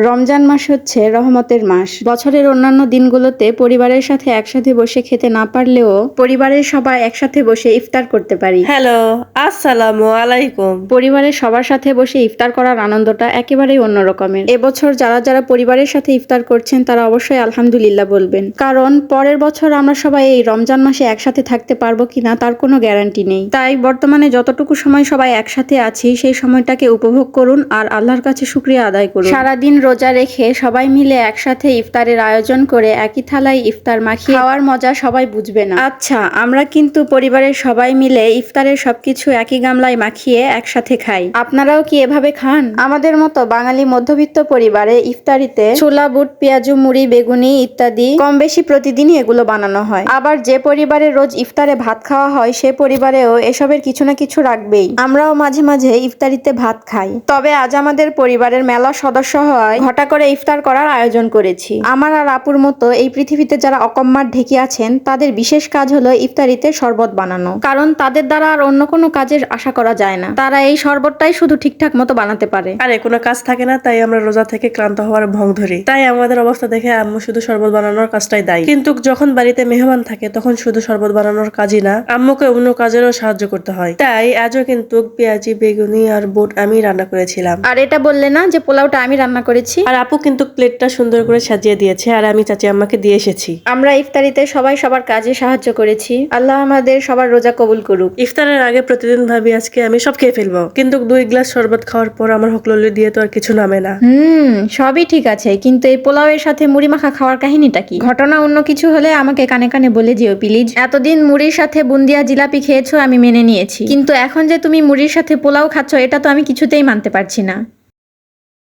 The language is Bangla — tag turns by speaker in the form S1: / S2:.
S1: রমজান মাস হচ্ছে রহমতের মাস। বছরের অন্যান্য দিনগুলোতে পরিবারের সাথে একসাথে বসে খেতে না পারলেও পরিবারের সবাই একসাথে বসে ইফতার করতে পারি।
S2: হ্যালো, আসসালামু আলাইকুম।
S1: পরিবারের সবার সাথে বসে ইফতার করার আনন্দটা একেবারেই অন্য রকমের। এবছর যারা যারা পরিবারের সাথে ইফতার করছেন তারা অবশ্যই আলহামদুলিল্লাহ বলবেন, কারণ পরের বছর আমরা সবাই এই রমজান মাসে একসাথে থাকতে পারবো কিনা তার কোনো গ্যারান্টি নেই। তাই বর্তমানে যতটুকু সময় সবাই একসাথে আছি সেই সময়টাকে উপভোগ করুন আর আল্লাহর কাছে শুকরিয়া আদায় করুন। সারাদিন রোজা রেখে সবাই মিলে একসাথে ইফতারের আয়োজন করে একই থালায় ইফতার মাখিয়ে খাওয়ার মজা সবাই বুঝবে না। আচ্ছা, আমরা কিন্তু পরিবারের সবাই মিলে ইফতারের সবকিছু একই গামলায় মাখিয়ে একসাথে খাই। আপনারাও কি এভাবে খান? আমাদের মতো বাঙালি মধ্যবিত্ত পরিবারে ইফতারিতে ছোলা, বুট, পেঁয়াজু, মুড়ি, বেগুনি ইত্যাদি কম বেশি প্রতিদিনই এগুলো বানানো হয়। আবার যে পরিবারে রোজ ইফতারে ভাত খাওয়া হয় সে পরিবারেও এসবের কিছু না কিছু রাখবেই। আমরাও মাঝে মাঝে ইফতারিতে ভাত খাই। তবে আজ আমাদের পরিবারের মেলা সদস্য হওয়ায় ঘটা করে ইফতার করার আয়োজন করেছি। আমার আর আপুর মতো এই পৃথিবীতে যারা অকম্মার ঢেকি আছেন তাদের বিশেষ কাজ হলো ইফতারিতে শরবত বানানো, কারণ তাদের দ্বারা আর অন্য কোনো কাজের আশা করা যায় না। তারা এই শরবতটাই শুধু ঠিকঠাক মতো বানাতে পারে।
S2: আরে কোনো কাজ থাকে না, তাই আমরা রোজা থেকে ক্লান্ত হওয়ার ভং ধরি। তাই আমাদের অবস্থা দেখে আম্মু শুধু শরবত বানানোর কাজটাই দায়ী। কিন্তু যখন বাড়িতে মেহমান থাকে তখন শুধু শরবত বানানোর কাজই না, আম্মুকে অন্য কাজেরও সাহায্য করতে হয়। তাই আজও কিন্তু পেঁয়াজি, বেগুনি আর বুট আমি রান্না করেছিলাম।
S1: আর এটা বললে না যে পোলাওটা আমি রান্না করেছি।
S2: আর আপু কিন্তু প্লেটটা সুন্দর করে সাজিয়ে দিয়েছে আর আমি চাচি আম্মাকে দিয়ে এসেছি।
S1: আমরা ইফতারিতে সবাই সবার কাজে সাহায্য করেছি। আল্লাহ আমাদের সবার রোজা কবুল করুক।
S2: ইফতারের আগে প্রতিদিন ভাবি আজকে আমি সব খেয়ে ফেলবো, কিন্তু 2 গ্লাস শরবত খাওয়ার পর আমার হকললি দিয়ে তো আর কিছু নামে না।
S1: সবই ঠিক আছে, কিন্তু এই পোলাওয়ের সাথে মুড়ি মাখা খাওয়ার কাহিনীটা কি? ঘটনা অন্য কিছু হলে আমাকে কানে কানে বলে যেও প্লিজ। এতদিন মুড়ির সাথে বুন্দিয়া জিলাপি খেয়েছো আমি মেনে নিয়েছি, কিন্তু এখন যে তুমি মুড়ির সাথে পোলাও খাচ্ছ এটা তো আমি কিছুতেই মানতে পারছি না।